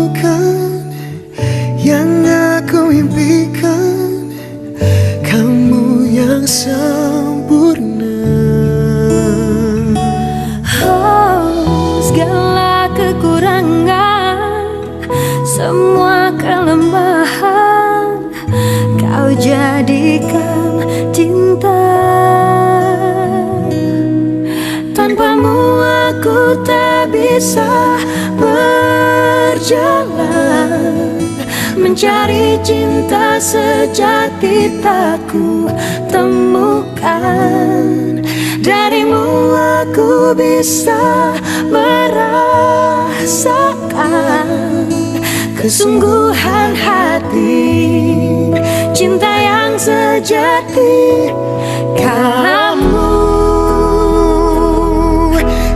bukan yang aku impikan, kamu yang sempurna. Oh, segala kekurangan, semua kelemahan, kau jadikan cinta. Tanpamu aku tak bisa berjalan, mencari cinta sejati tak ku temukan. Darimu aku bisa merasakan kesungguhan hati, cinta yang sejati. Kamu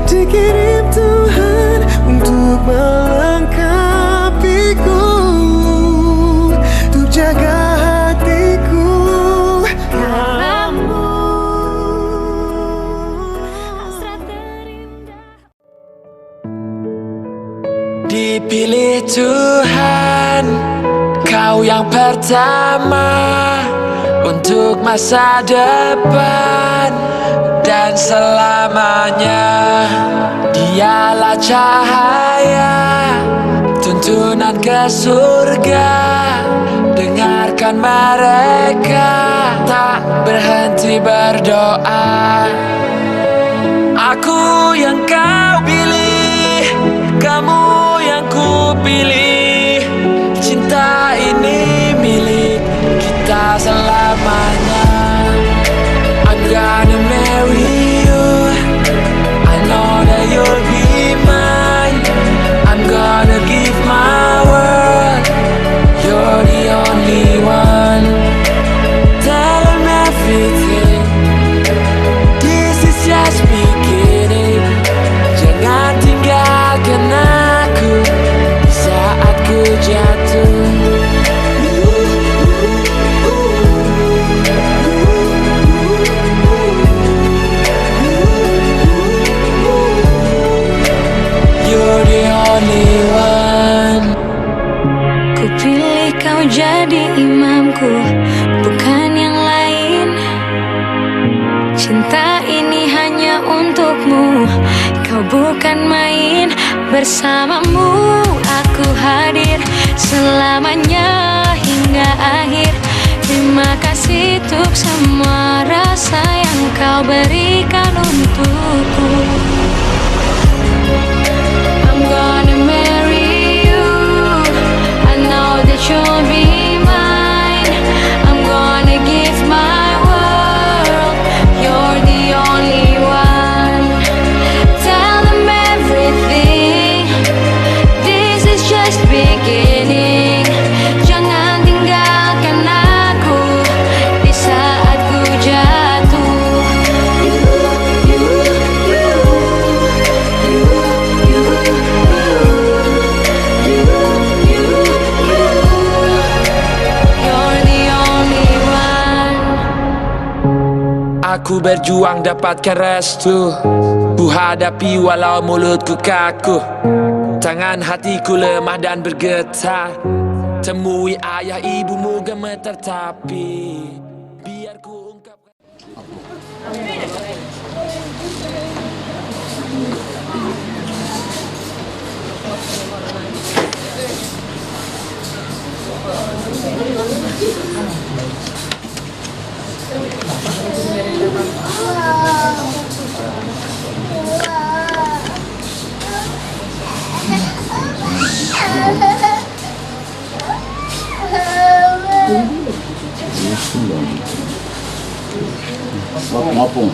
dikirim Tuhan untuk melengkapiku, untuk jaga hatiku. Kamu hasrat terindah. Dipilih Tuhan, kau yang pertama untuk masa depan dan selamanya. Dialah cahaya, tuntunan ke surga. Dengarkan mereka tak berhenti berdoa. Aku yang kau pilih, kamu yang ku pilih. Cinta ini milik kita selamanya. I'm gonna marry you, I know that you'll be mine. I'm gonna give my word, you're the only one. Tell them everything, this is just beginning. Jangan tinggalkan aku di saat ku jatuh. You're the only one. Ku pilih kau jadi imamku, bukan yang lain. Cinta ini hanya untukmu, kau bukan main. Bersamamu aku hadir selamanya hingga akhir. Terima kasih untuk semua rasa yang kau berikan untukku. I'm gonna marry you, I know that you'll be mine. I'm gonna give my world, you're the only one. Tell them everything, this is just beginning. Jangan tinggalkan aku di saat ku jatuh. You're the only one. Aku berjuang dapatkan restu, ku hadapi walau mulutku kaku. Tangan hatiku lemah dan bergetar. Temui ayah ibumu gemetar tapi biar ku ungkapkan. Ngapung.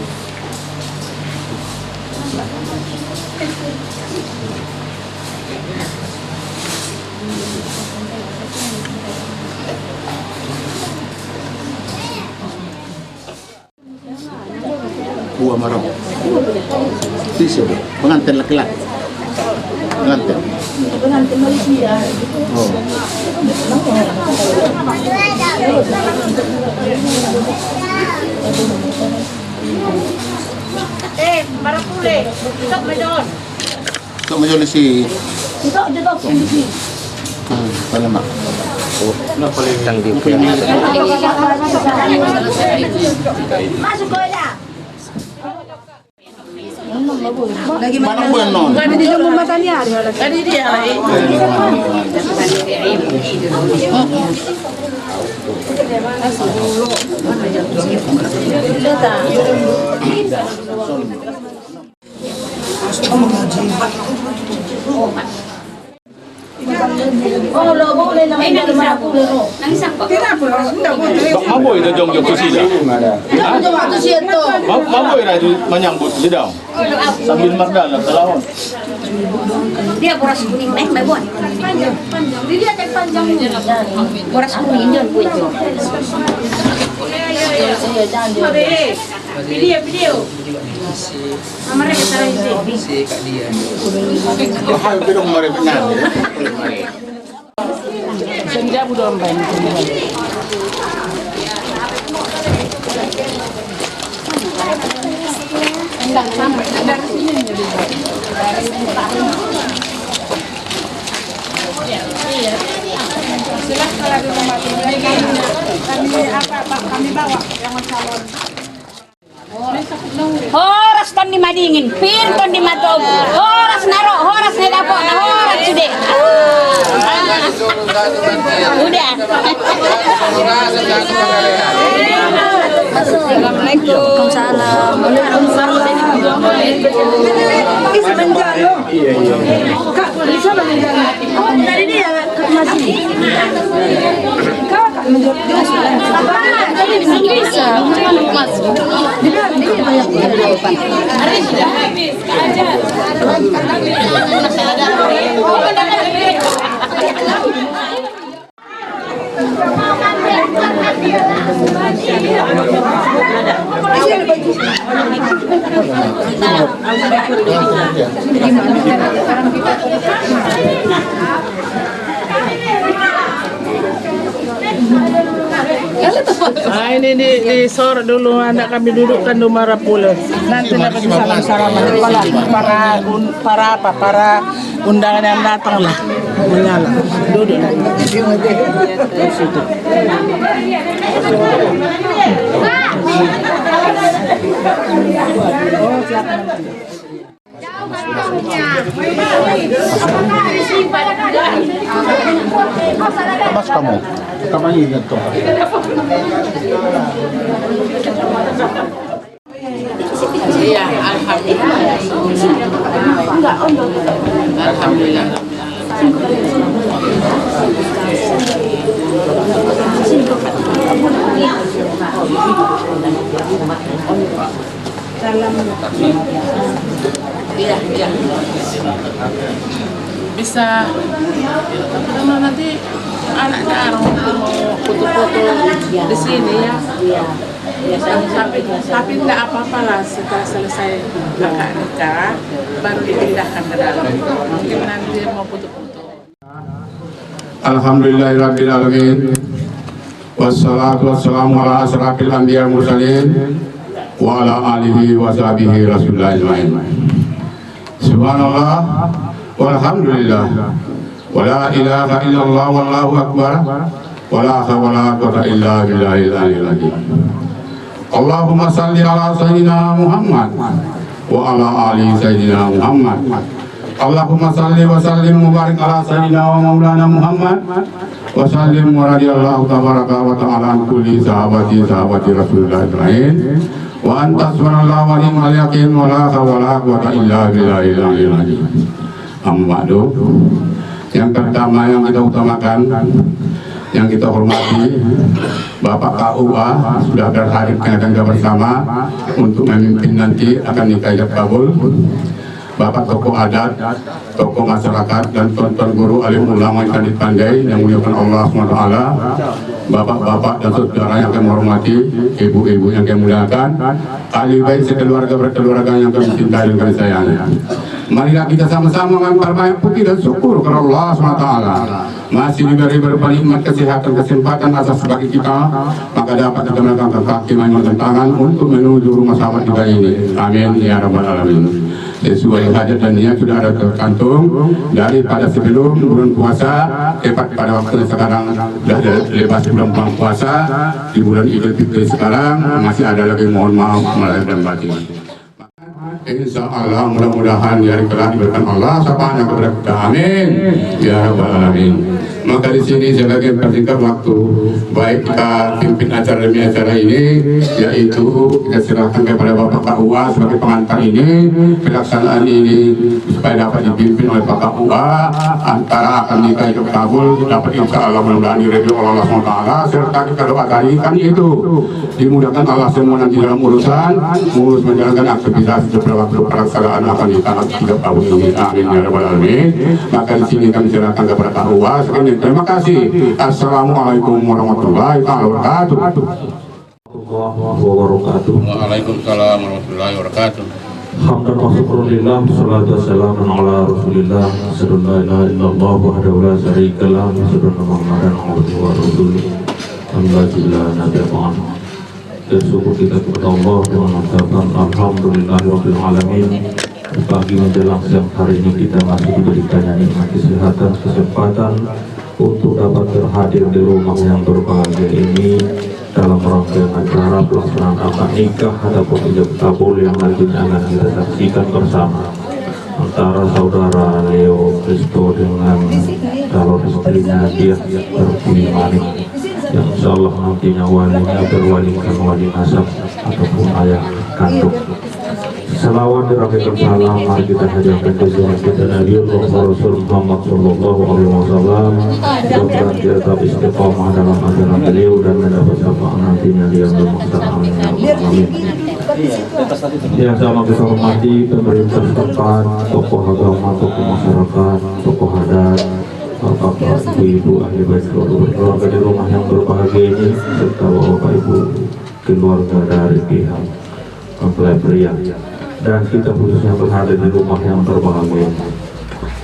Buah marah. Sisi pengantin laki-laki. Pengantin. Pengantin Malaysia. Oh. Para pulih. Stop medon. Stop medon si. Stop je dok sini. Palamak. Oh, na paling Tang di ko yan. Manang buwan noon. Maboy na dong yung kusida. Maboy na manyambut lidaw. Sambil magdal at talahon. Dia boras kuning naik may buwan. Dia tag panjang mo. Boras kuning yun po ito. Video. Amare kita ini. Mahal birong maripinan. Senja budon bain. Enggak sampai dari sini jadi. Iya. Silakan kalau di rumah kami bawa yang calon. Horas ton di madingin, pin ton di matog. Horas naro, horas na dapo, na horas sudah. Udah. Assalamualaikum. Dari dia masih. Bisa. Ini di sore dulu anak kami dudukkan di Marapulo. Nanti dapat salam-salaman para undangan yang datang lah menyala duduk. Mas kamu. Kamanya ganito. Iya, alhamdulillah. Alhamdulillah. Iya. Bisa nanti anaknya mau foto-foto di sini ya. Tapi nggak apa-apa lah setelah selesai akad nikah baru dipindahkan ke dalam. Mungkin nanti mau foto-foto. Alhamdulillahirabbil alamin. Wassalatu wassalamu ala asyrafil anbiya wal mursalin wa ala alihi wa sahbihi rasulillah ajmain. Subhanallah walhamdulillah wa la ilaha illallah wallahu akbar wa la hawla wa la quwwata illa billahil aliyyil azim. Allahumma salli ala sayyidina Muhammad wa ala ali sayyidina Muhammad. Allahumma salli wa sallim mubarak ala sayyidina wa maulana Muhammad wa sallim wa radiyallahu tabaraka wa ta'ala an kulli sahabati Rasulullah Ibrahim wa anta subhanallah wa ni'mal yakin wa la hawla wa la quwwata illa billahil aliyyil azim. Amma ba'du. Yang pertama yang kita utamakan, yang kita hormati, Bapak KUA sudah berhadir kita bersama untuk memimpin nanti akan nikah ijab kabul. Bapak tokoh adat, tokoh masyarakat, dan tuan-tuan guru alim ulama yang sangat pandai yang muliakan Allah SWT, bapak-bapak dan saudara yang kami hormati, ibu-ibu yang kami muliakan, ahli baik sekeluarga berkeluarga yang kami cintai dan kami sayangi. Marilah kita sama-sama mengantar banyak puji dan syukur kepada Allah SWT. Masih diberi bernikmat kesehatan kesempatan atas bagi kita, maka dapat kita melakukan kaki dan tangan untuk menuju rumah sahabat kita ini. Amin ya rabbal alamin. Sesuai hajat dan niat sudah ada tercantum daripada sebelum bulan puasa, tepat pada waktu sekarang sudah lepas bulan puasa, di bulan Idul Fitri sekarang masih ada lagi, mohon maaf lahir dan batin. Insya Allah mudah-mudahan hari kelak diberikan Allah sapaan kepada kita. Amin ya rabbal alamin. Maka di sini sebagai persingkat waktu, baik kita pimpin acara demi acara ini, yaitu kita serahkan kepada Bapak KUA sebagai pengantar ini, pelaksanaan ini supaya dapat dipimpin oleh Pak KUA, antara akan nikah itu kabul, dapat insya Allah mudah-mudahan diridhoi oleh Allah SWT, serta kita doakan ikan itu dimudahkan Allah semua nanti dalam urusan mengurus menjalankan aktivitas beberapa waktu pelaksanaan akan nikah tidak kabul ini. Amin ya rabbal alamin. Maka di sini kami serahkan kepada KUA. Terima kasih. Assalamualaikum warahmatullahi wabarakatuh. Waalaikumsalam warahmatullahi wabarakatuh. Hamdan wa syukrulillah, salatu wassalamu ala rasulillah, asyhadu an la ilaha illallah wahdahu la syarika lah, asyhadu anna muhammadan abduhu wa rasuluh. Alhamdulillah nabiyyi ba'd. Bersyukur kita kepada Allah dengan mengucapkan alhamdulillahirabbil alamin. Pagi menjelang siang hari ini kita masih diberikan nikmat kesehatan, kesempatan untuk dapat berhadir di rumah yang berbahagia ini dalam rangkaian acara pelaksanaan akad nikah ataupun ijab kabul yang nantinya akan kita saksikan bersama antara saudara Leo Kristo dengan calon istrinya dia terpilih Manik, yang insyaallah nantinya walinya berwalikan wali nasab ataupun ayah kandung. Salawat dan rahmat salam mari kita hadirkan ke sini kita Nabi Rasul Muhammad sallallahu alaihi wasallam, mudah-mudahan kita tetap istiqomah dalam ajaran beliau dan mendapat syafaat nantinya di yaumul mahsyar. Amin. Yang sama kita hormati pemerintah setempat, tokoh agama, tokoh masyarakat, tokoh adat, bapak, ibu, ahli bait keluarga di rumah yang berbahagia ini, serta bapak ibu keluarga dari pihak mempelai pria, dan kita khususnya berada di rumah yang berbahagia.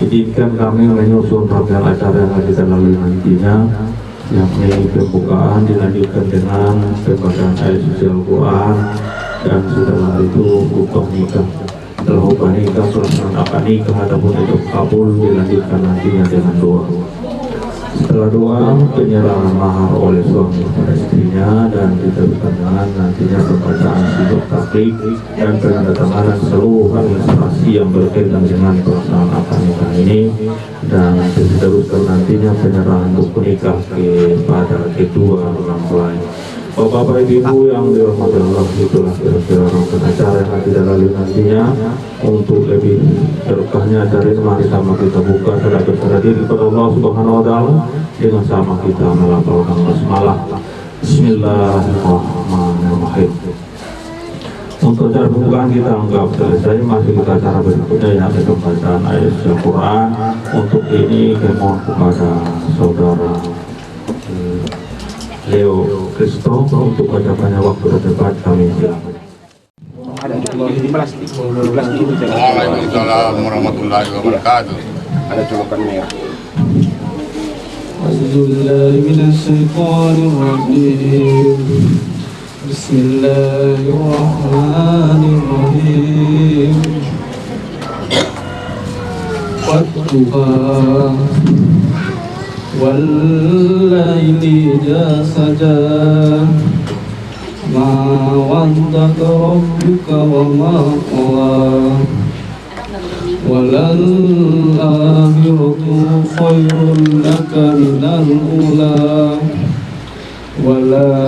Izinkan kami menyusun rangkaian acara yang kita lalui nantinya, yakni pembukaan dilanjutkan dengan pembacaan ayat suci Al-Quran, dan setelah itu khutbah nikah. Setelah khutbah nikah, pelaksanaan akad nikah ataupun itu kabul dilanjutkan nantinya dengan doa. Setelah doa, penyerahan mahar oleh suami kepada istrinya, dan diteruskan dengan nantinya pembacaan sifat taklid dan penandatanganan seluruh administrasi yang berkaitan dengan pelaksanaan akad nikah ini, dan diteruskan nantinya penyerahan buku nikah kepada kedua mempelai. Bapak-bapak ibu yang dirahmati Allah, itulah kira-kira rangkaian acara yang kita lalui nantinya. Untuk lebih berkahnya acara ini, mari sama kita buka secara berserah diri kepada Allah Subhanahu wa Ta'ala dengan sama kita melafalkan basmalah. Bismillahirrahmanirrahim. Untuk acara pembukaan kita anggap selesai, masih kita acara berikutnya yang ada pembacaan ayat Al-Quran. Untuk ini kami mohon kepada saudara Leo Kristo untuk bacakannya waktu depan kami silakan. Waalaikumsalam warahmatullahi wabarakatuh. Ada colokan merah. Bismillahirrahmanirrahim. Wadduha wal-laili idza saja, ma waddaka rabbuka wa ma qala, walal akhiratu khairun laka minal ula, wala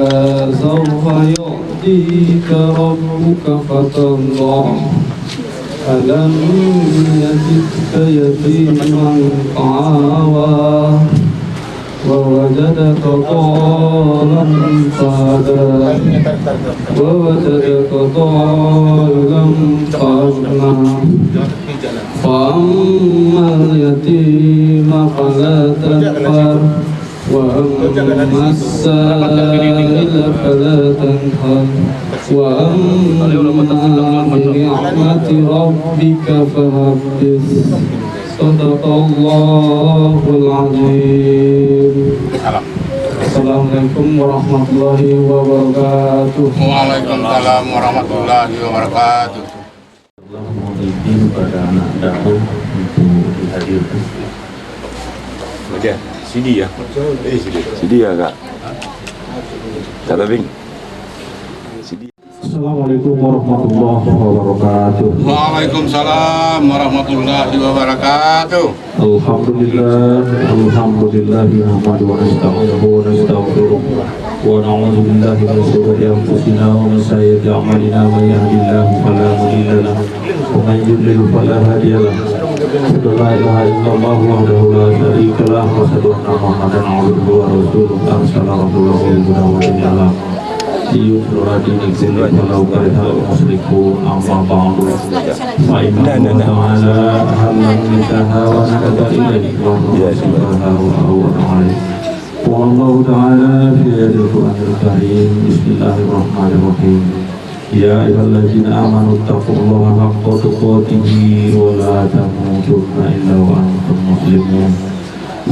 sawfa yu'tika rabbuka fatarda, alam yajidka yatiman fa'awa, ووجدك ضالا فهدى ووجدك ضالا فأغنى فأما اليتيم فلا تقهر وأما السائل فلا تنهر وأما بنعمة ربك فحدث صدق الله العظيم. Assalamualaikum warahmatullahi wabarakatuh. Waalaikumsalam warahmatullahi wabarakatuh. Allah mohon izin pada anak dakwah untuk dihadirkan. Baca CD ya? CD ya kak? Cara Bing? CD. Assalamualaikum warahmatullahi wabarakatuh. Waalaikumsalam warahmatullahi wabarakatuh. Alhamdulillah, alhamdulillah nahmadu wa nasta'inuhu wa nastaghfiruh wa na'udzu billahi min shururi anfusina wa min sayyiati a'malina may yahdihillahu fala mudilla lahu wa may yudlil fala hadiya lahu. La ilaha illallah wahdahu la syarika lahu wa asyhadu anna Muhammadan abduhu wa rasuluhu arsalahu bil huda wa dinil haq. Yusrati niksin walau karihal musyrikun amma ba'du fa inna ta'ala halan nikaha wa nakata ilaihi wa subhanahu wa ta'ala wa Allah ta'ala fi al-Qur'anil Karim. Bismillahirrahmanirrahim. Ya ayyuhallazina amanu taqullaha haqqa tuqatih wa la tamutunna illa wa antum muslimun.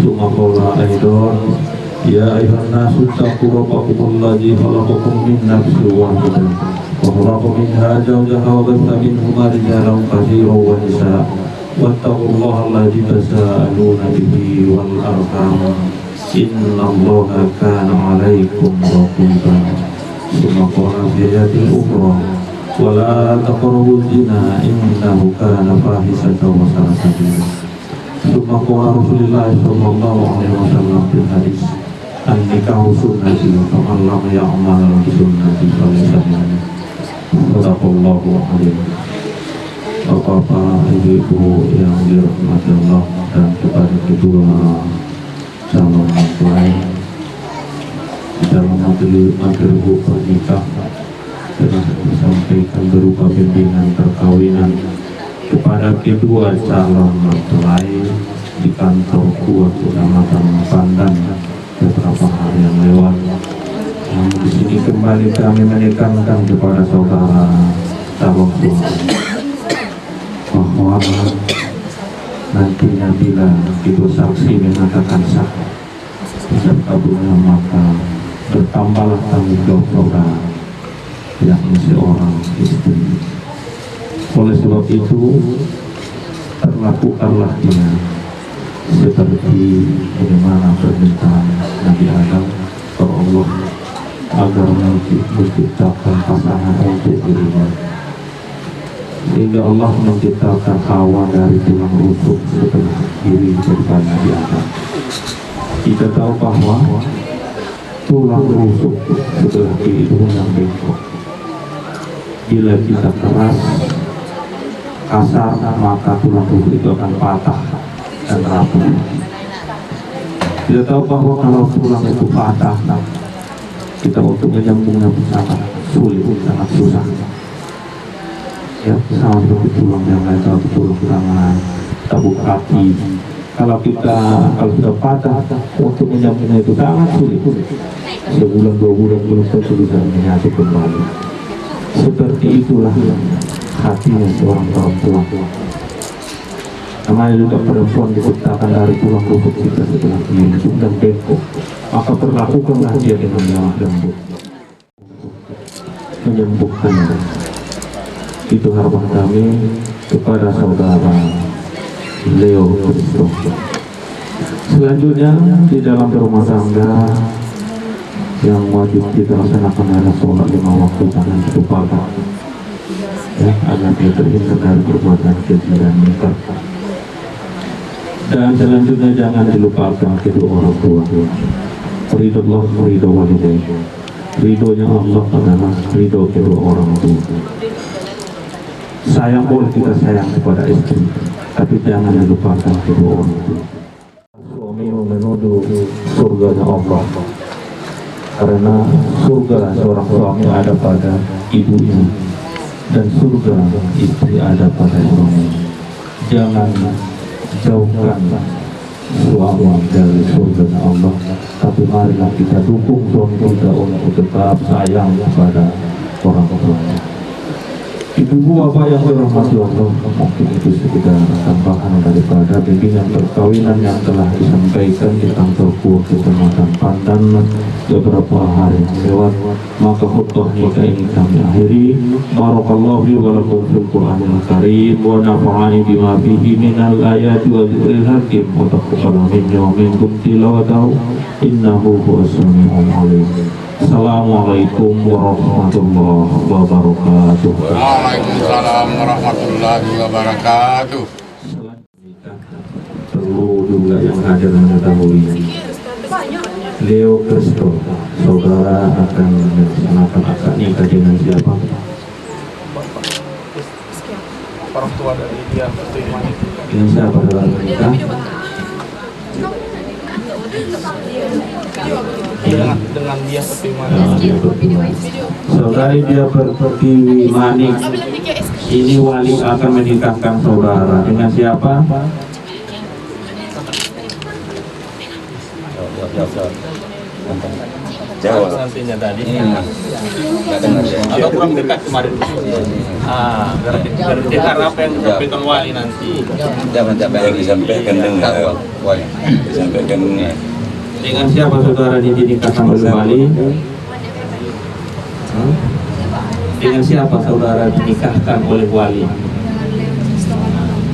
Summa qala aidan Ya ayuhan nasu taqu rabbakum alladzi khalaqakum min nafsin wahidah wa khalaqa minha zawjaha wa batha minhuma rijalan katsiran wa nisaa wattaqullaha alladzi tasaaluna bihi wal arham innallaha kana 'alaikum raqiban. Tsumma qala fi ayatin ukhra wa la taqrabuz zina innahu kana fahishatan wa sa'a sabila. Tsumma qala Rasulullah sallallahu alaihi wasallam fil hadis An-nikahu sunnati faman lam ya'mal bi sunnati falaysa minni. Sadaqallahu alaihi. Bapak-bapak, ibu-ibu yang dirahmati Allah dan kepada kedua calon mempelai di dalam materi pernikahan telah disampaikan berupa bimbingan perkawinan kepada kedua calon mempelai di kantor kuat Kecamatan Pandan beberapa hari yang lewat. Namun di sini kembali kami menekankan kepada saudara calon suami bahwa nantinya bila itu saksi mengatakan sah beserta bunga, maka bertambahlah tanggung jawab saudara, yakni seorang istri. Oleh sebab itu perlakukanlah dia seperti bagaimana permintaan Nabi Adam kepada Allah agar menciptakan pasangan untuk dirinya, sehingga Allah menciptakan Hawa dari tulang rusuk sebelah kiri daripada Nabi Adam. Kita tahu bahwa tulang rusuk sebelah kiri itu yang bengkok. Bila kita keras kasar, maka tulang rusuk itu akan patah dan rapuh. Kita tahu bahwa kalau tulang itu patah, kita untuk menyambungnya pun sangat sulit, sangat susah. Ya, sama seperti tulang yang lain, kalau tulang tangan, tabuk kaki. Kalau sudah patah, untuk menyambungnya itu sangat sulit. Sebulan, 2 bulan belum tentu bisa menyatu kembali. Seperti itulah hatinya seorang perempuan. Namanya juga perempuan diciptakan dari tulang rusuk kita sebelah kiri dan bengkok, maka perlakukanlah dia dengan lemah lembut, menyembuhkannya. Itu harapan kami kepada saudara Leo Kristo. Selanjutnya di dalam rumah tangga yang wajib kita laksanakan adalah sholat 5 waktu, jangan dilupakan, ya, agar dia terhindar dari perbuatan keji dan munkar. Dan selanjutnya jangan dilupakan kedua orang tua. Ridho Allah, ridho walidain. Ridhonya Allah adalah ridho kedua orang tua. Sayang boleh kita sayang kepada istri, tapi jangan dilupakan kedua orang tua. Suami menuju surganya Allah, karena surga seorang suami ada pada ibunya dan surga istri ada pada suami. Jangan jauhkan suami dari surga Allah. Tapi marilah kita dukung suami kita untuk tetap sayang kepada orang tuanya. Ibu bapak yang dirahmati Allah, mungkin itu sekedar tambahan daripada bimbingan perkawinan yang telah disampaikan di kantor Puak Kecamatan Pandan beberapa hari lewat. Maka khutbah nikah ini kami akhiri. Barakallahu fi wa lakum fil Qur'anil Karim wa nafa'ani bima fihi minal ayati wa dzikril hakim wa taqabbal minni wa minkum tilawatahu innahu huwas samiul alim. Assalamualaikum warahmatullahi wabarakatuh. Waalaikumsalam warahmatullahi wabarakatuh. Perlu juga yang hadir mengetahui Leo Kristo, saudara akan melaksanakan akad nikah dengan siapa? Orang tua dari dia terima. Dengan siapa saudara menikah? Dengan dia terima. Saudari dia pertiwi manik. Ini wali akan menikahkan saudara dengan siapa? Jawab nantinya tadi. Atau kurang dekat kemarin. Berarti karena apa yang disampaikan wali nanti. Jangan yang disampaikan dengan wali. Disampaikan Dengan siapa saudara dinikahkan oleh wali? Dengan siapa saudara dinikahkan oleh wali?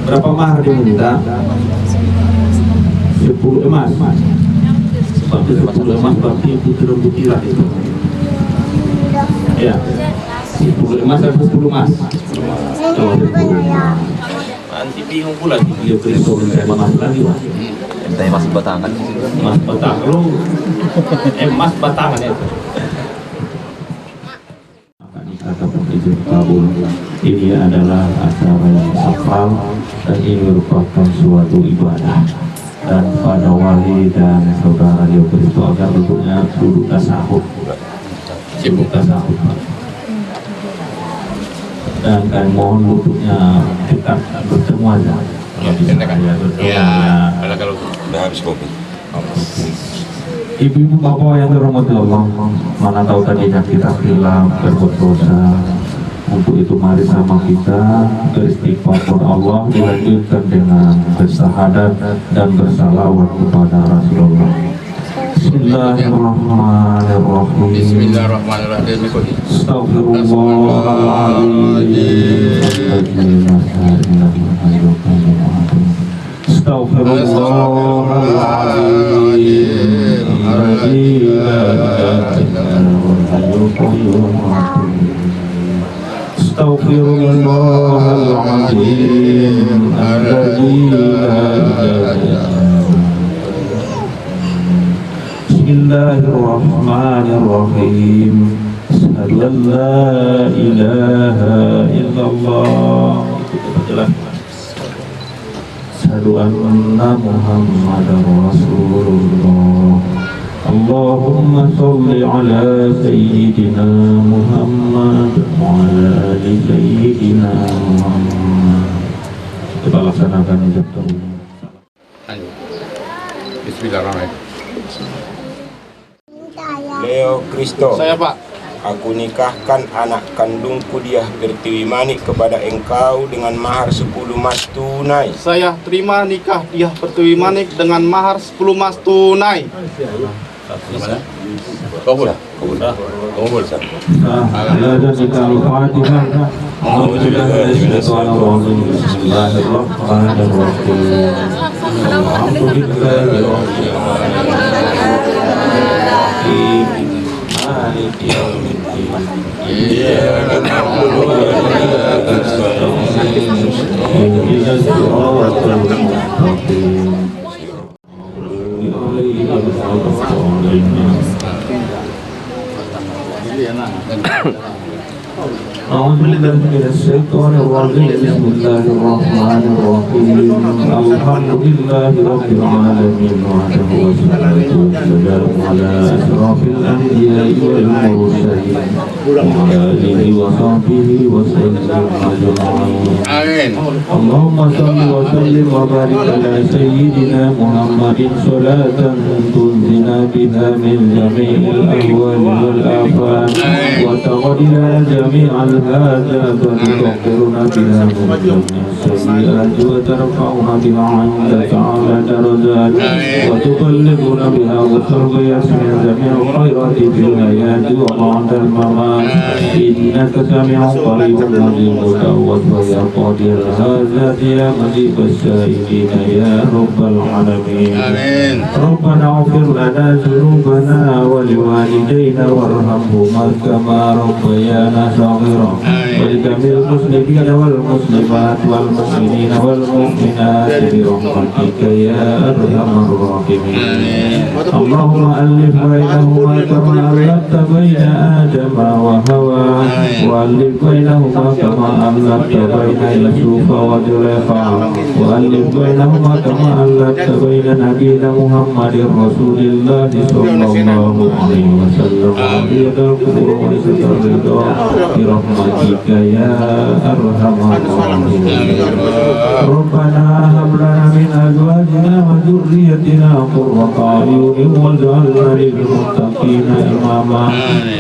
Berapa mahar diminta? 10 emas. Seperti 10 emas berarti butiran itu. Ya, 10 emas atau 10 emas? Nanti bingung pula. Dia Kristo menerima emas lagi, Pak. saya masih batangan. Emas batangan lu, emas batangan itu. Ataupun izin kabul, ini adalah acara yang sakral dan ini merupakan suatu ibadah. Dan pada wali dan saudara Leo Kristo agar bentuknya duduk tasahud, duduk tasahud. Dan kami mohon duduknya dekat bertemu aja. Ya, kalau Udah habis kopi. Ibu-ibu bapak yang dirahmati Allah, mana tahu tadinya kita hilang berbuat dosa. Untuk itu mari sama kita beristighfar kepada Allah, dilanjutkan dengan bersyahadat dan bersalawat kepada Rasulullah. Bismillahirrahmanirrahim. Bismillahirrahmanirrahim. Astaghfirullahaladzim alladzi la ilaha illallah. Bismillahirrahmanirrahim. Asyhadu an la ilaha illallah. Asyhadu anna Muhammadar Rasulullah. Allahumma sholli ala sayyidina Muhammad wa ala ali sayyidina Muhammad. Kita laksanakan ijab kabul. Bismillahirrahmanirrahim. Leo Kristo. Saya Pak. Aku nikahkan anak kandungku Diah Pertiwi Manik kepada engkau dengan mahar 10 mas tunai. Saya terima nikah Diah Pertiwi Manik dengan mahar 10 mas tunai. Kabul. Kabul. Ada kita Al-Fatihah. Ini enak. أعوذ بالله من الشيطان الرجيم بسم الله الرحمن الرحيم الحمد لله رب العالمين وحده والصلاة والسلام على أشرف الأنبياء والمرسلين وعلى آله وصحبه وسلم أجمعين Amin. اللهم صل وسلم وبارك على سيدنا محمد صلاة تنزلنا بها من جميع الأهوال والآفات وتغفر جميع الهاجات وتطهرنا بها من جميع السيئات وترفعنا بها عندك أعلى درجات وتبلغنا بها وترضيت من جميع الخيرات في الحياة وبعد الممات إنك سميع قريب مجيب الدعوة ويا قادر الحاجات يا مجيب السائلين يا رب العالمين Amin. ربنا اغفر لنا ذنوبنا ولوالدينا وارحمهما كما ربيانا صغيرا ولجميع المسلمين والمسلمات والمؤمنين والمؤمنات برحمتك يا ارحم الراحمين اللهم الف بينهما كما الفت بين ادم وهوى والف بينهما كما الفت بين يوسف وزليخا والف بينهما كما الفت بين نبينا محمد رسول الله صلى الله عليه وسلم وبيد القبور وليست الرضا برحمتك يا ارحم الراحمين ربنا هب لنا من ازواجنا وذريتنا قرة اعين واجعلنا للمتقين اماما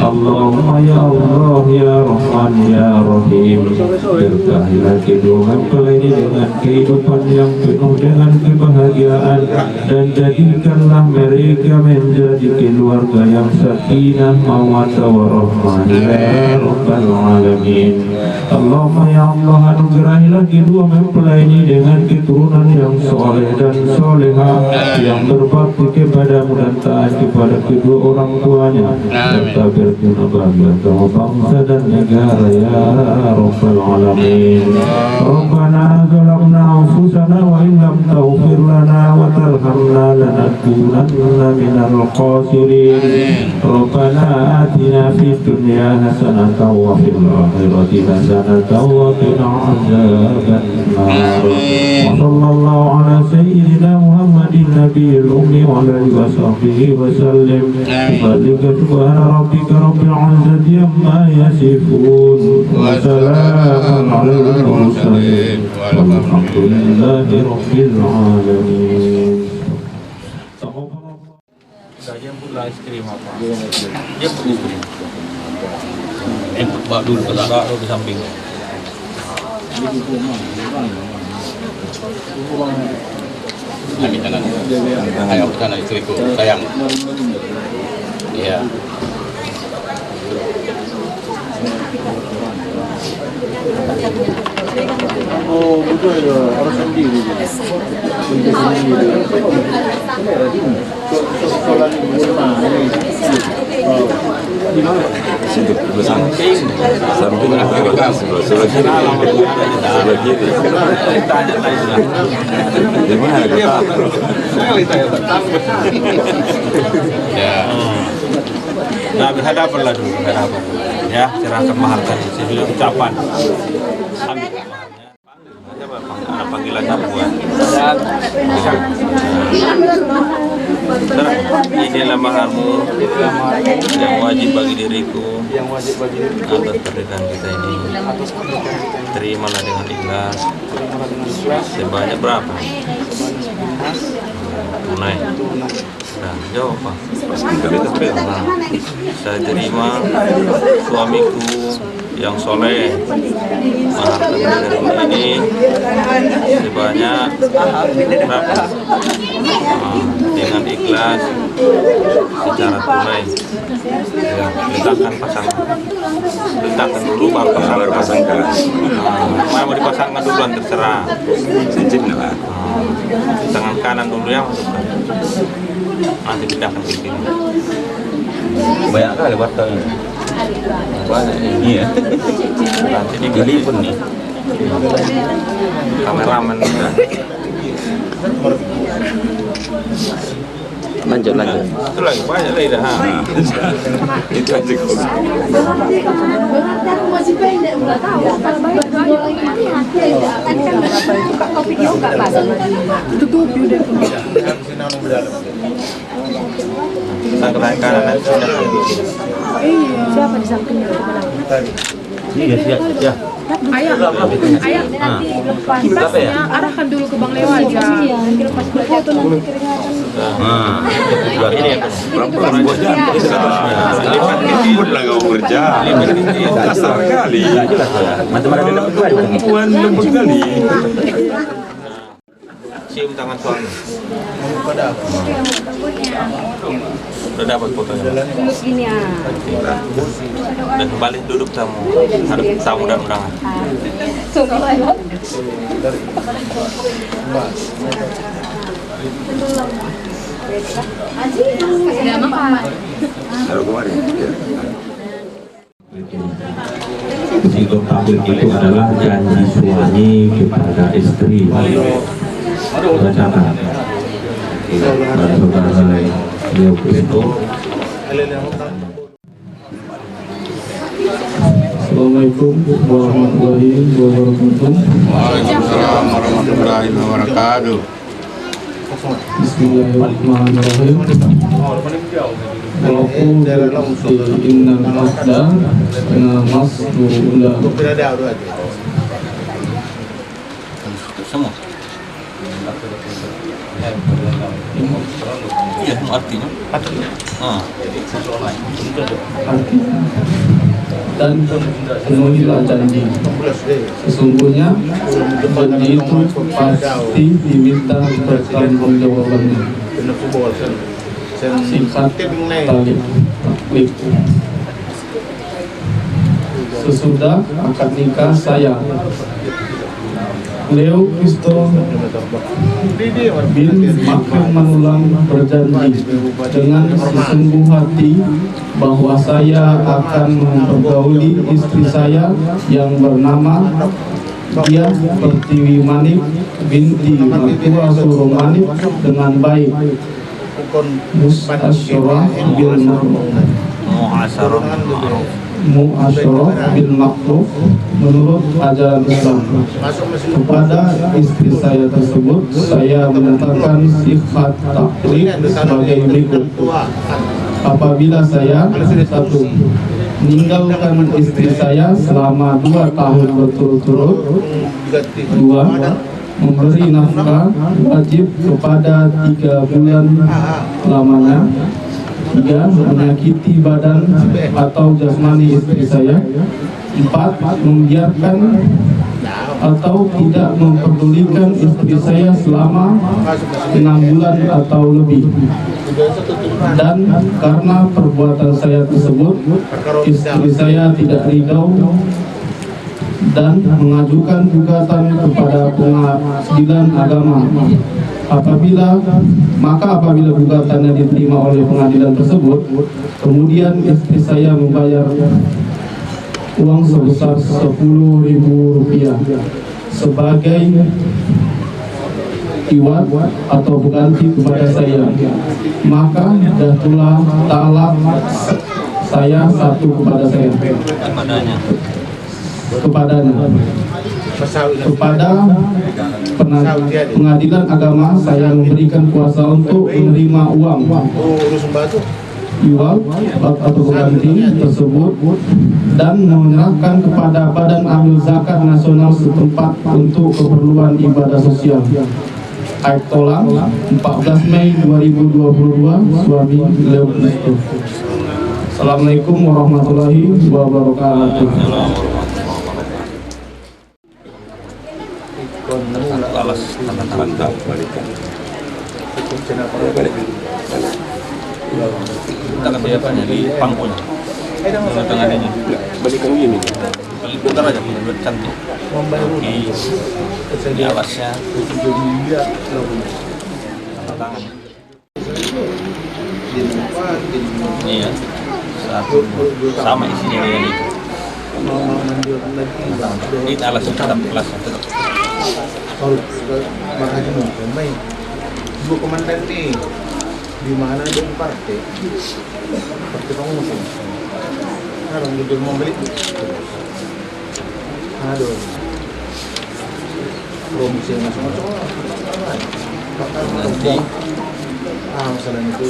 اللهم يا الله ya Rahman ya Rahim berkahilah kedua mempelai ini dengan kehidupan yang penuh dengan kebahagiaan dan jadikanlah mereka menjadi keluarga yang sakinah mawaddah warahmah ya Rabbal Alamin. Allahumma ya Allah anugerahilah kedua mempelai ini dengan keturunan yang soleh dan soleha yang berbakti kepadamu dan taat kepada kedua orang tuanya serta berguna bagi agama bangsa dan negara ya Rabbal Alamin. Rabbana zalamna anfusana wa in lam taghfir lana wa tarhamna lanakunanna minal khasirin. Rabbana atina fid dunya hasanatan wa fil akhirati hasanatan wa qina adzaban nar. Wa sallallahu ala sayyidina Muhammadin nabiyil ummi wa alihi wa sahbihi wa sallim. Balika subhana rabbika rabbil izzati amma yasifun wa salamun alal mursalin walhamdulillahi rabbil alamin. Saya pula es krim apa? Dia pun es krim. Bak dulu di samping. Amin tangan. Ayo tangan istriku sayang. Iya. Oh, betul ya, harus sendiri. Sekolah di rumah ini. Di mana? Situ samping sebelah kiri. Tanya-tanya. Di mana kata? Ya. Nah, berhadapan lah dulu, berhadapan. Ya, serahkan mahal tadi. Saya bilang ucapan. Ambil mahalnya. Ada panggilannya buat. Inilah maharmu yang wajib bagi diriku atas pernikahan kita ini. Terimalah dengan ikhlas. Sebanyak berapa? Tunai. Nah, jawab Pak. Nah, saya terima suamiku yang soleh mahar pernikahan ini sebanyak berapa? Dengan ikhlas secara tunai. Ya, letakkan dulu baru pasangkan. Mau dipasangkan duluan terserah. Cincin lah. Tangan kanan dulu yang masukkan. Nanti pindahkan ke sini. Banyak kali wartanya. Banyak ini ya. Nanti dilipun nih. Kameramen juga. Lanjut. Itu lagi banyak lagi dah. Itu aja. Sangkran kanan sudah. Siapa di sampingnya? Iya, siap. Ayah, nanti lepas pasnya arahkan dulu ke Bang Leo aja. Nanti lepas foto nanti keringatan. Ini ya. Pelan-pelan bosnya. Ribut lah kau kerja. Kasar kali. Macam ada dalam Perempuan lembut kali. Cium tangan suami. Udah dapat fotonya. Duduk gini ah. Dan kembali duduk tamu. Hadap tamu dan undangan. Sikap tabir itu adalah janji suami kepada istri. Bacakan. Pada saudara Leo Kristo. Assalamualaikum warahmatullahi wabarakatuh. Waalaikumsalam warahmatullahi wabarakatuh. Bismillahirrahmanirrahim. Walaupun innal masda masdula. Semua. Iya, artinya. Dan penuhilah janji. Sesungguhnya janji itu pasti diminta pertanggungjawabannya. Singkat tali taklif. Sesudah akad nikah saya Leo Kristo bin Makin Manulang berjanji dengan sesungguh hati bahwa saya akan mempergauli istri saya yang bernama Diah Pertiwi Manik binti Mertua Suruh Manik dengan baik. Mu'asyarah bil ma'ruf menurut ajaran Islam. Kepada istri saya tersebut saya menyatakan sifat taklif sebagai berikut. Apabila saya satu meninggalkan istri saya selama 2 tahun berturut-turut, 2 memberi nafkah wajib kepada 3 bulan lamanya, 3 menyakiti badan atau jasmani istri saya, 4 membiarkan atau tidak memperdulikan istri saya selama 6 bulan atau lebih. Dan karena perbuatan saya tersebut istri saya tidak ridho dan mengajukan gugatan kepada pengadilan agama. Apabila gugatannya diterima oleh pengadilan tersebut, kemudian istri saya membayar uang sebesar Rp10.000 sebagai iwat atau pengganti kepada saya, maka jatuhlah talak saya satu kepada saya kepada pengadilan agama. Saya memberikan kuasa untuk menerima uang iwat atau pengganti tersebut dan menyerahkan kepada Badan Amil Zakat Nasional setempat untuk keperluan ibadah sosial. Aib Tolang 14 Mei 2022, suami Leo Kristo. Assalamualaikum warahmatullahi wabarakatuh. Alas tanda balikan. Kita kasih apanya di pangkunya. Dengan tangan ini. Balikan gini. Bentar aja, buat cantik. Di alasnya. Tangan. Iya. Satu sama isinya ini. Ini alasnya tetap kelasnya tetap. Makanya mau main. Ibu komandan nih. di mana ada partai pengusung. Sekarang judul membeli. Aduh. Promosi macam-macam. Nanti masalah itu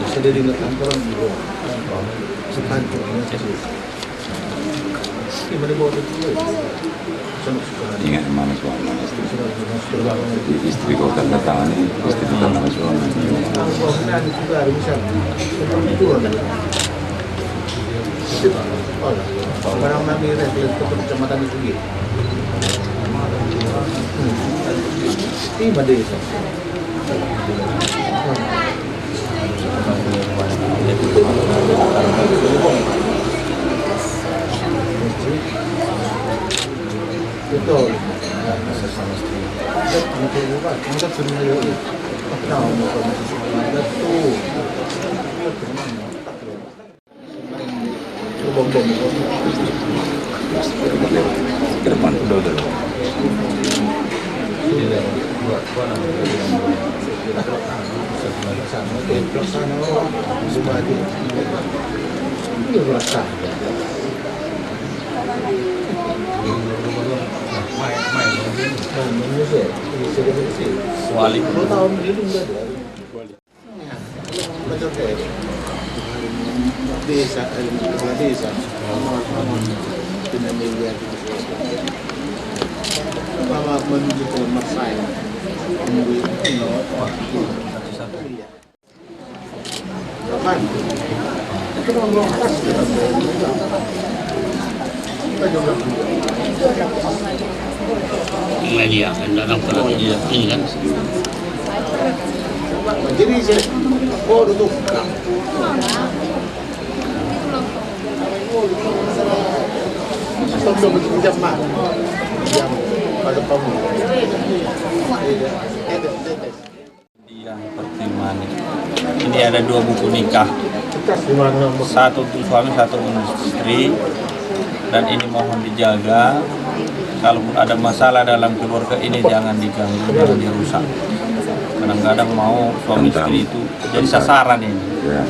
sudah di kantoran juga. Sekantornya gimana bawa itu? Ingat mana suami istri kau tanda tangan ini istri tanda suami. Ada juga ada misalnya itu ada. Barang nabi refleks ke kecamatan itu gitu. Tiba desa. Betul. Kita sudah lihat. Tahu betul. Ke depan udah. Wali desa desa dengan media bahwa menuju ke Marsai kapan itu ngomong pas kita juga media kan dalam kerajaan ini kan jadi saya duduk sebelum berjam yang pada kamu yang pertimbangan ini ada 2 buku nikah, satu untuk suami, satu untuk istri, dan ini mohon dijaga. Kalaupun ada masalah dalam keluarga ini jangan diganggu, jangan dirusak. Kadang-kadang mau suami istri itu jadi sasaran ini.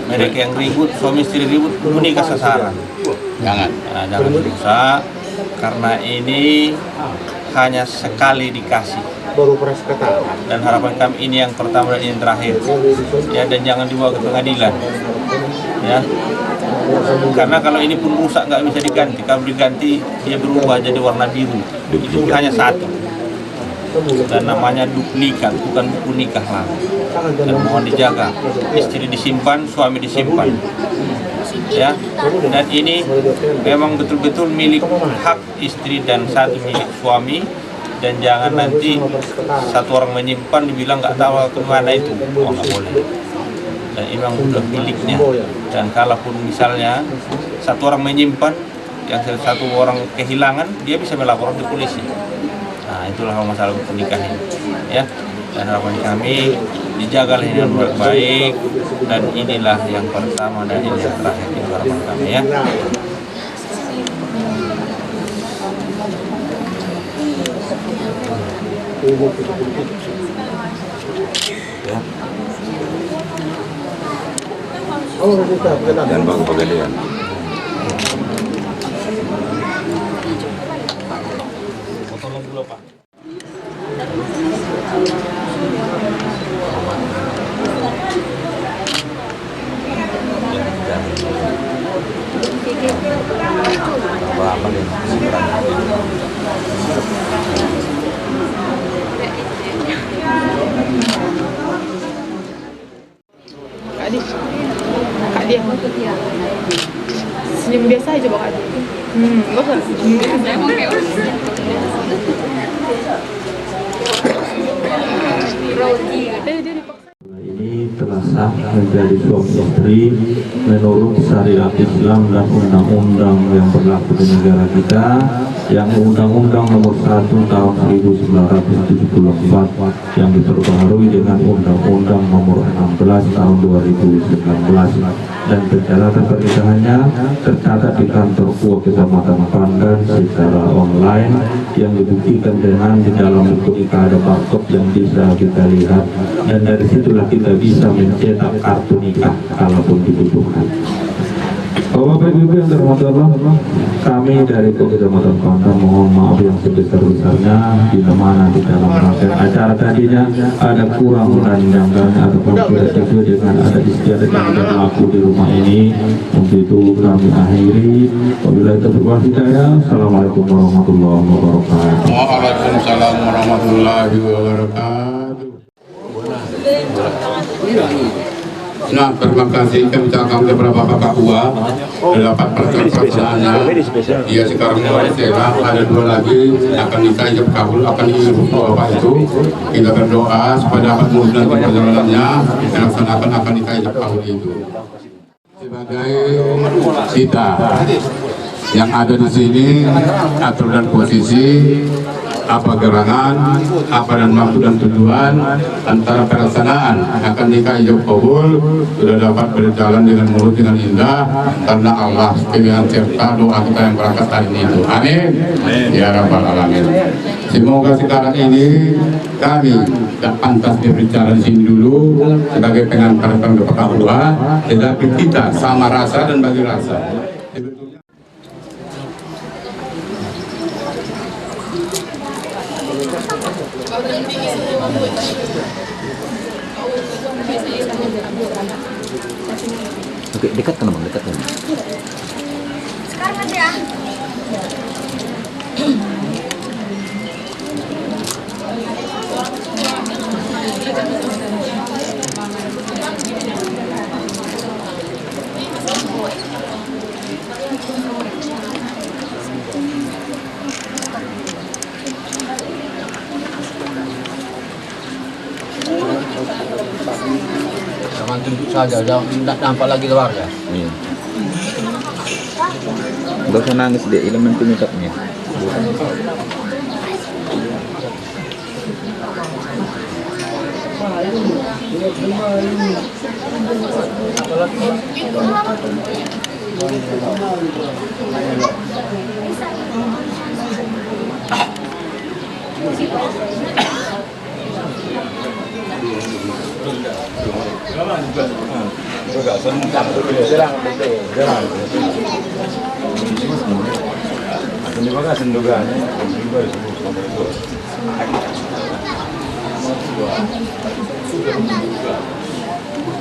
Mereka yang ribut, suami istri ribut, menikah sasaran. Jangan dirusak, karena ini hanya sekali dikasih. Dan harapan kami ini yang pertama dan ini yang terakhir. Ya, dan jangan dibawa ke pengadilan. Ya. Karena kalau ini pun rusak nggak bisa diganti. Kalau diganti dia berubah jadi warna biru. Itu hanya satu. Dan namanya duplikat, bukan buku nikah lagi. Dan mohon dijaga. Istri disimpan, suami disimpan. Ya. Dan ini memang betul-betul milik hak istri dan satu milik suami. Dan jangan nanti satu orang menyimpan dibilang nggak tahu kemana itu. Oh, nggak boleh. Dan ini memang sudah miliknya. Dan kalaupun misalnya satu orang menyimpan, yang satu orang kehilangan, dia bisa melaporkan ke polisi. Nah, itulah masalah pernikahan. Ya. Dan harapan kami dijagalah ini dengan baik, dan inilah yang pertama dan ini yang terakhir. Itu harapan kami ya. Ya. Dan bang pegadian. Tolong dulu Pak. Apa nih? Kak dia senyum biasa aja Kak dia. Bagus. Ini telah sah menjadi suami istri menurut syariat Islam dan undang-undang yang berlaku di negara kita, yang Undang-Undang Nomor 1 Tahun 1974 yang diperbaharui dengan Undang-Undang Nomor 16 Tahun 2019, dan persyaratan pernikahannya tercatat di kantor Kecamatan Pandan secara online yang dibuktikan dengan di dalam buku nikah ada barcode yang bisa kita lihat, dan dari situlah kita bisa mencetak kartu nikah kalaupun dibutuhkan. Bapak Ibu yang dirahmati Allah, kami dari Kecamatan Konter mohon maaf yang sebesar-besarnya bila mana di dalam rangkaian acara tadinya ada kurang dan janggalnya ataupun tidak sesuai dengan ada istiadat yang berlaku di rumah ini. Untuk itu kami akhiri. Wabillahi taufiq wal hidayah. Assalamualaikum warahmatullahi wabarakatuh. Waalaikumsalam warahmatullahi wabarakatuh. Nah, terima kasih kami ucapkan kepada Bapak Kakua dapat pelaksanaannya. Dia sekarang mulai setelah ada 2 lagi akan nikah ijab kabul akan diurus Bapak itu. Kita berdoa supaya dapat mudah di perjalanannya melaksanakan akan nikah ijab kabul itu. Sebagai kita yang ada di sini atur dan posisi apa gerangan, apa dan maksud dan tujuan antara pelaksanaan akan nikah ijab kabul sudah dapat berjalan dengan mulus dengan indah karena Allah dengan serta doa kita yang berangkat hari ini itu. Amin. Ya Rabbal Alamin. Semoga sekarang ini kami tidak pantas berbicara di sini dulu sebagai pengantar Bapak Kakua, tetapi kita sama rasa dan bagi rasa. Oke, dekat kan bang, dekat kan. Sekarang aja ya. Jangan tunjuk saja, jangan tidak nampak lagi keluarga. Iya. Gak usah nangis deh, elemen penyebabnya.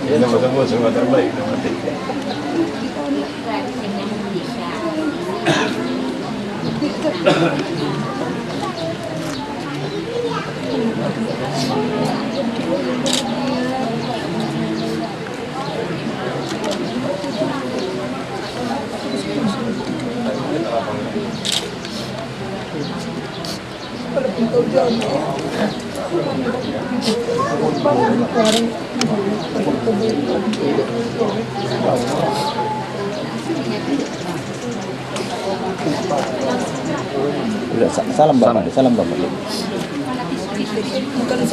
Ini nomor semua terbaik. Salam Bapak, salam Bapak.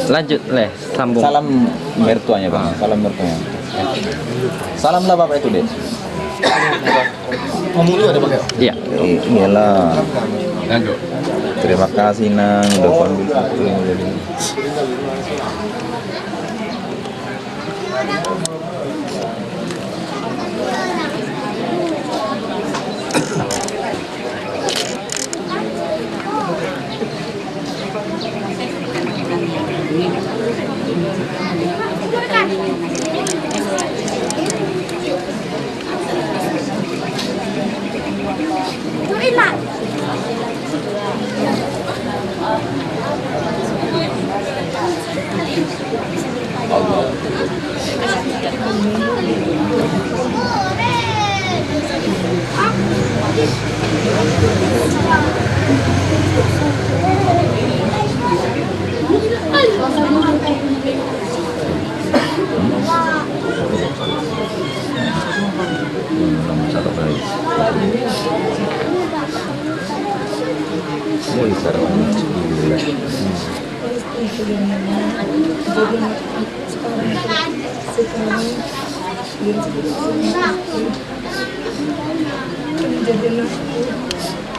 Lanjut, Leh, sambung. Salam mertuanya, Bang. Salam mertuanya. Salamlah Bapak itu, Dek. Ngomong dulu ada pakai? Iya. Iyalah. Terima kasih Nang, udah panggil aku jadi.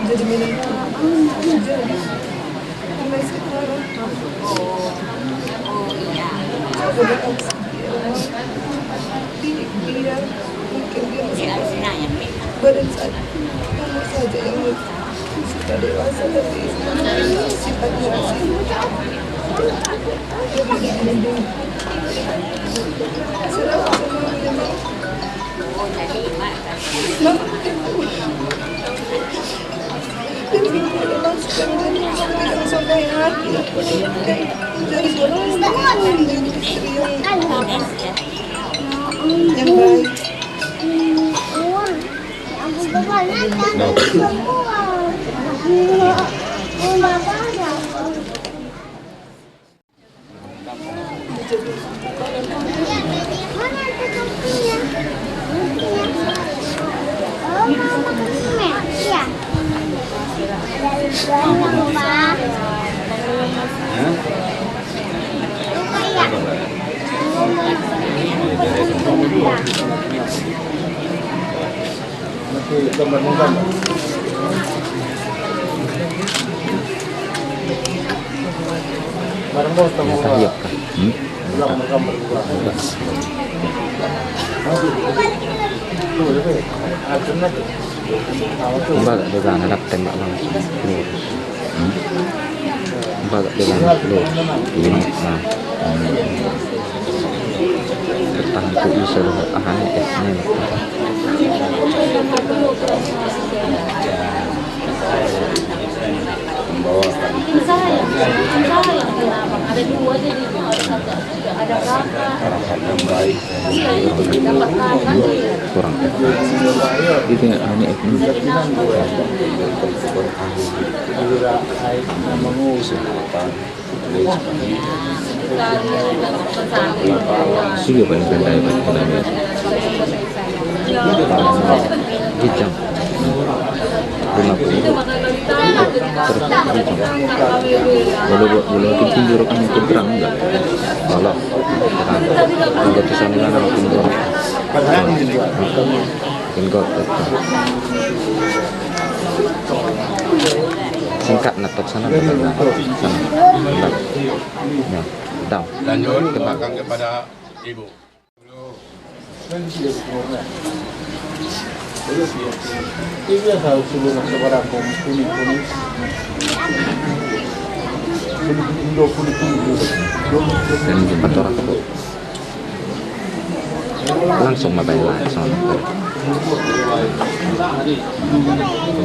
Jadi mulai sekarang. Oh iya. Dia mungkin dia masih Harus nanya. badan saja, kamu saja yang sudah dewasa tapi sifatnya masih yang baik. Barang bos tamu Tahiyat kah? gambar Mbak gak dengan anak tembak banget. Mbak gak dengan lo. Ini nah. Bertahan ku bisa ahan esnya. Ada dua jadi ada Kurang. Itu nggak hanya itu. Sige pa yung ganda yung pagkakalaga. Hijab. Bunga po. Terus hijab. Walau tinjur kan itu terang enggak? Kalau kalau tulisan nila na tinjur. Tinggal singkat natot sana sana. Ya, down. Lanjut ke belakang kepada ibu. Ini biasa suruh sebarang kuning-kuning. Dan jumpa orang itu langsung mabayla sana.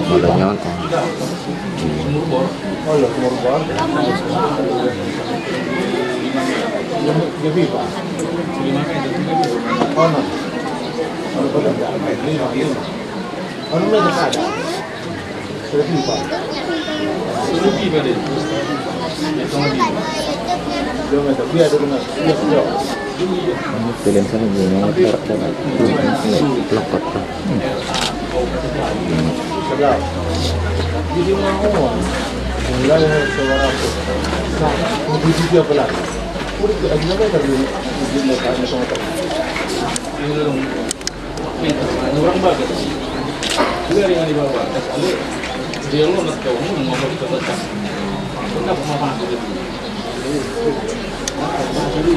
Modalnya on. Oh ya, kemuruban. Ya viva. Oh no. Ano ba ito? Ano may nakada? Pero viva. Viva din. Yo me tapia de una. Film sana bunga perak banget. Lokot tuh. Sedap. Jadi mau mulai seorang tu. Nah, begitu dia pelan. Udah tu aja apa tadi? Dia nak ada sama tak. Orang bagus. Dia yang di bawah. Sekali dia lo nak tahu mau kita baca. Kenapa mama tu? Jadi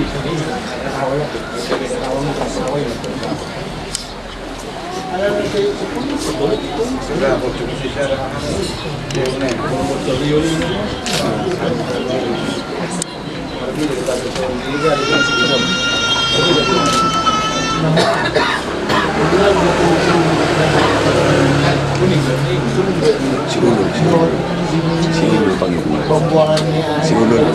sudah cukup secara Si Ulul panggil pembuangannya Si Ulul.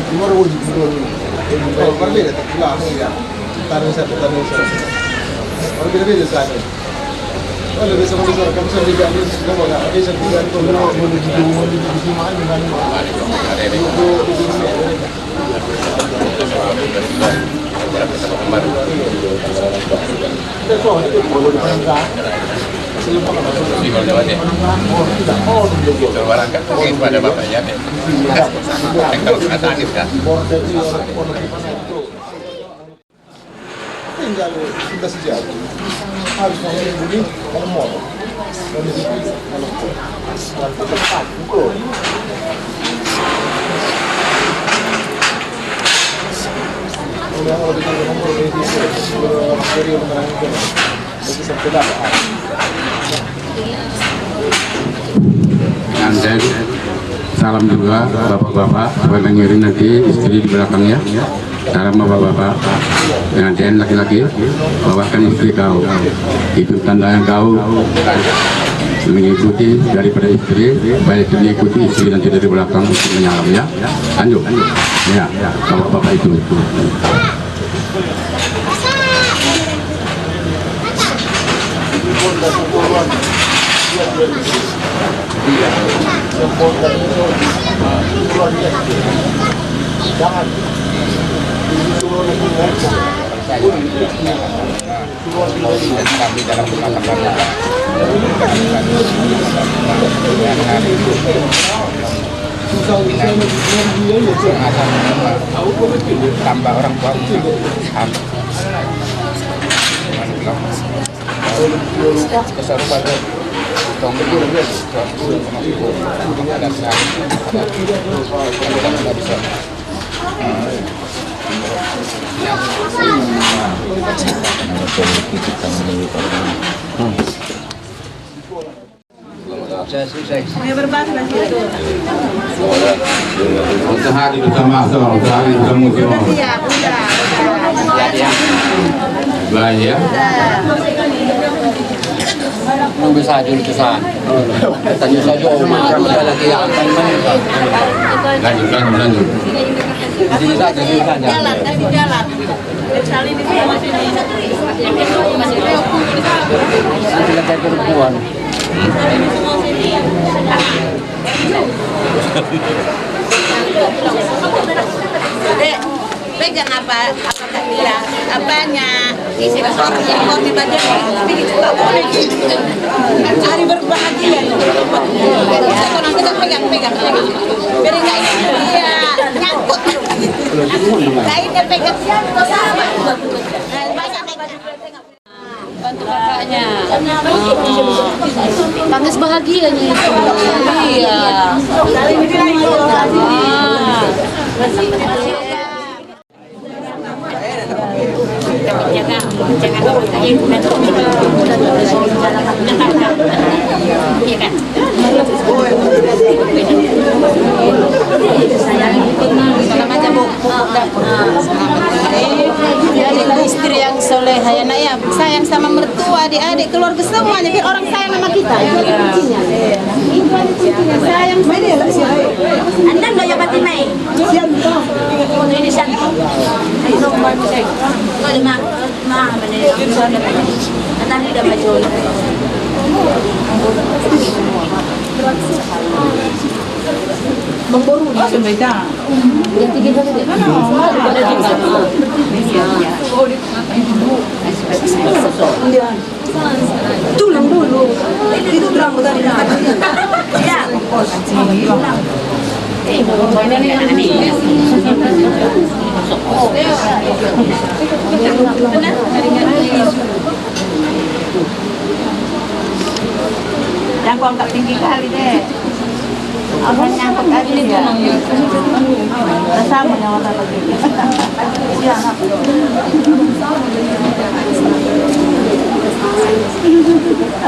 Gimana wujud Ulul? Kalau berbeda tak pula ya. Tanah satu. Berbeda sana. Kalau bisa mendengar kamu sendiri kan kamu enggak ada satu dan kalau boleh di mana dengan pada bapaknya deh. Kalau kata Anif kan. Tinggal sudah sejauh. Harus membeli hormon. Dan saya salam juga bapak-bapak, supaya mengiring nanti istri di belakangnya. Salam bapak-bapak, dengan laki-laki, bawakan istri kau. Itu tanda yang kau mengikuti daripada istri, baik mengikuti istri nanti dari belakang untuk menyalam ya. Lanjut, ya, bapak-bapak itu. Jangan. Tambah orang tua keserupan Sehari bersama sehari bertemu belanja. Nunggu saja di sana. Tanya saja ada lagi yang akan main. Lanjut. Di sini saja. Jalan, tapi jalan. Kecuali di sini masih Nanti lihat perempuan. Dek, pegang apa kak bilang? Apanya? Isi orang yang mau dibaca begitu tak boleh gitu. Hari berbahagia. Satu nanti kan pegang. Beri nggak ini dia nyangkut. Kainnya pegang siapa sama. Bantu kakaknya. Tangis bahagianya itu. Iya. Jadilah istri yang soleha ya nak ya, sayang sama mertua, adik-adik, keluarga semuanya, biar orang sayang sama kita. Itu ada kuncinya, sayang sama dia. Anda nggak ya pati mai? Ini satu. Itu mana sih? Kalau mah benar. Anda tidak maju. Memboru oh beda. Ganti kita tadi. Tulang dulu. Itu berapa tadi? Ya. Yang kau angkat tinggi kali deh. Abang nyangkut aja ya. Sama yang warna lagi.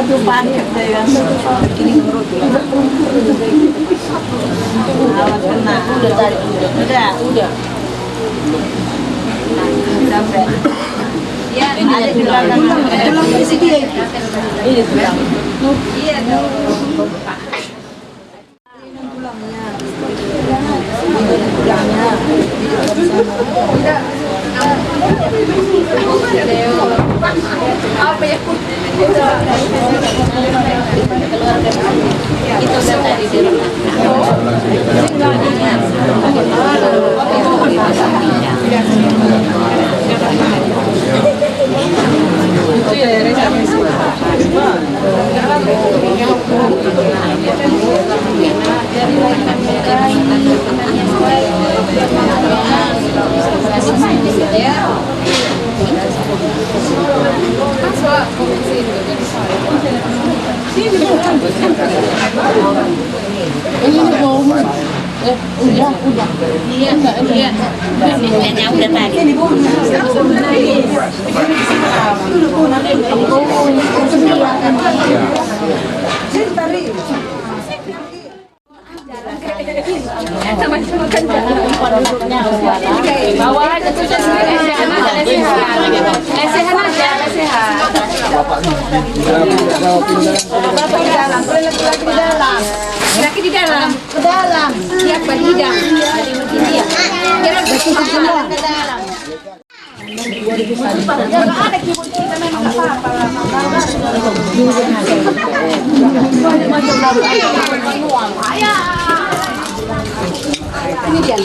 Aduh panik deh kan. Ini menurut. Awas kena. Udah tadi. Udah. Sampai. Ya, ada di belakang. Tulang di sini ya. Ini tulang. Iya. Apa ya? Itu dari di Sini Udah. Iya. Nenek udah tadi. Bawa aja tuh lesehan aja. Laki di dalam. Ke dalam. Siapa hidang? Kira betul semua. Ke dalam. Ini dia.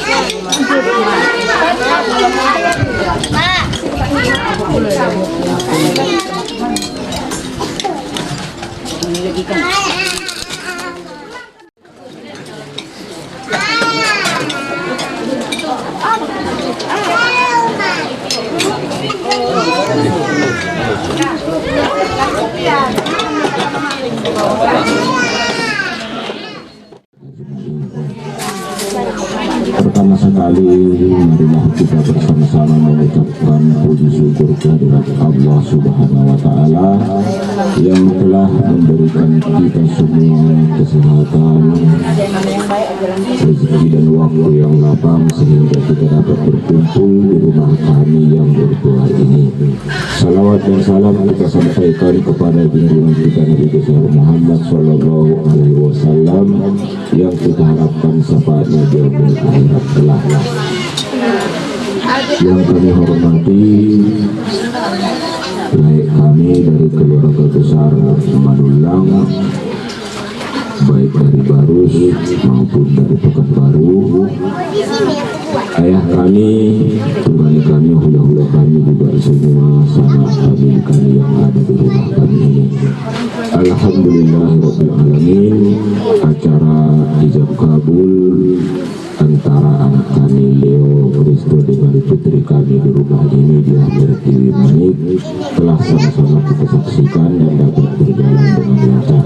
Pertama sekali, marilah kita bersama-sama mengucapkan puji syukur kehadirat Allah Subhanahu wa Ta'ala yang telah memberikan kita semua kesehatan, rezeki dan waktu yang lapang sehingga kita dapat berkumpul di rumah kami yang berdoa ini. Salawat dan salam kita sampaikan kepada junjungan kita Nabi besar Muhammad Sallallahu Alaihi Wasallam yang kita harapkan syafaatnya di akhirat kelak. Yang kami hormati baik kami dari keluarga besar Madulang, baik dari Barus maupun dari Pekanbaru, ayah kami, tunggali kami, hula-hula kami juga semua sanak kami yang ada di rumah kami ini. Alhamdulillahirabbil alamin, acara ijab kabul antara anak kami Leo Kristo dengan putri kami di rumah ini di Tiwi Manik telah sama-sama kita saksikan dan dapat berjalan dengan lancar.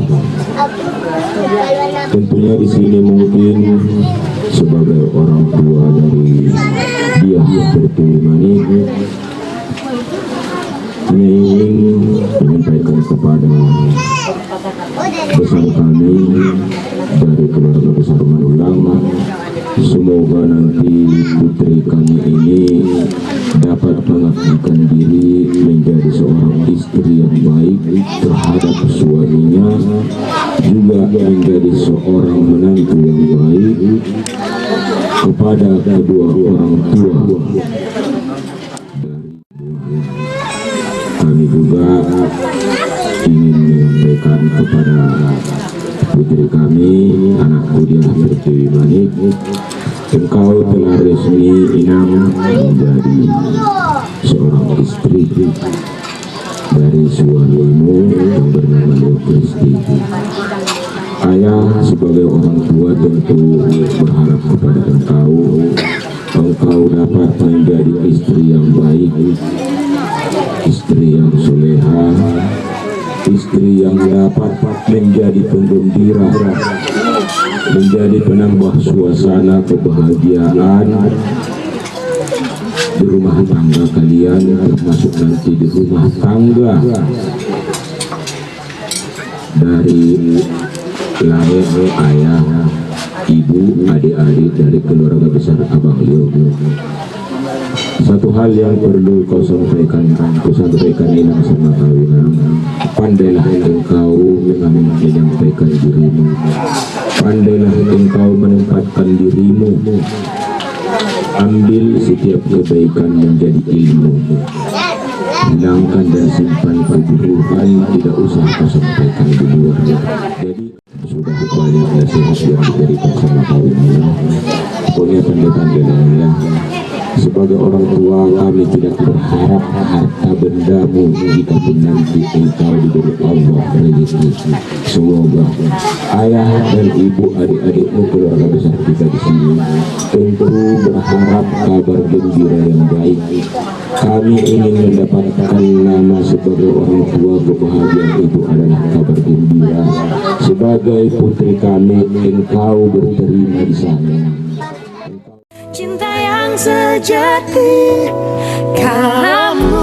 Tentunya di sini mungkin sebagai orang tua dari dia Tiwi Manik ingin menyampaikan kepada besar kami dari keluarga besar Madulang, semoga nanti putri kami ini dapat mengabdikan diri menjadi seorang istri yang baik terhadap suaminya, juga menjadi seorang menantu yang baik kepada kedua orang tua. Kami juga ingin menyampaikan kepada putri kami, anakku dia Tiwi Manik, engkau telah resmi inam menjadi seorang istri dari suamimu yang bernama Leo Kristi. Ayah sebagai orang tua tentu berharap kepada engkau dapat menjadi istri yang baik, istri yang soleha, istri yang dapat menjadi penggembira, menjadi penambah suasana kebahagiaan di rumah tangga kalian, termasuk nanti di rumah tangga dari lahir ayah, ibu, adik-adik dari keluarga besar Abang Leo. Satu hal yang perlu kau sampaikan ini sama kawinan, pandailah engkau menyampaikan dirimu, pandailah engkau menempatkan dirimu, ambil setiap kebaikan menjadi ilmu, hilangkan dan simpan keburukan, tidak usah kau sampaikan di luar. Jadi sudah banyak nasihat yang diberikan sama kawinan, pokoknya pandai-pandailah. Sebagai orang tua kami tidak berharap harta bendamu jika nanti engkau diberi Allah rezeki. Semoga ayah dan ibu, adik-adikmu, keluarga besar kita di sini tentu berharap kabar gembira yang baik. Kami ingin mendapatkan nama sebagai orang tua, kebahagiaan itu adalah kabar gembira. Sebagai putri kami, engkau berterima di sana. sejati. Kamu